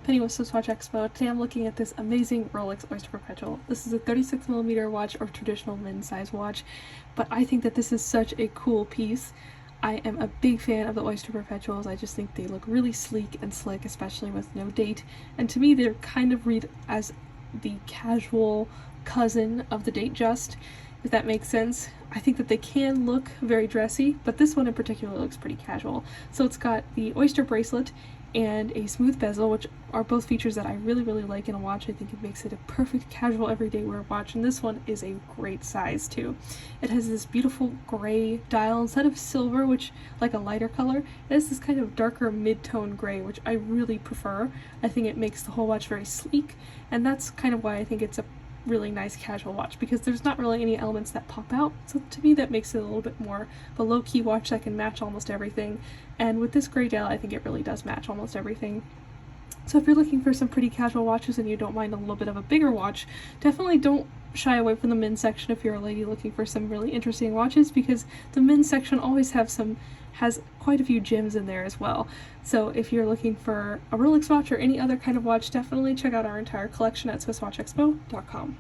Penny with SwissWatchExpo. Today I'm looking at this amazing Rolex Oyster Perpetual. This is a 36mm watch or traditional men's size watch, but I think that this is such a cool piece. I am a big fan of the Oyster Perpetuals. I just think they look really sleek and slick, especially with no date, and to me they're kind of read as the casual cousin of the Datejust, if that makes sense. I think that they can look very dressy, but this one in particular looks pretty casual. So it's got the Oyster bracelet and a smooth bezel, which are both features that I really like in a watch. I think it makes it a perfect casual everyday wear watch, and this one is a great size too. It has this beautiful gray dial instead of silver, which like a lighter color. It has this kind of darker mid-tone gray, which I really prefer. I think it makes the whole watch very sleek, and that's kind of why I think it's a really nice casual watch, because there's not really any elements that pop out. So to me that makes it a little bit more of a low-key watch that can match almost everything, and with this gray dial I think it really does match almost everything. So if you're looking for some pretty casual watches and you don't mind a little bit of a bigger watch, definitely don't shy away from the men's section if you're a lady looking for some really interesting watches, because the men's section always has quite a few gems in there as well. So if you're looking for a Rolex watch or any other kind of watch, definitely check out our entire collection at SwissWatchExpo.com.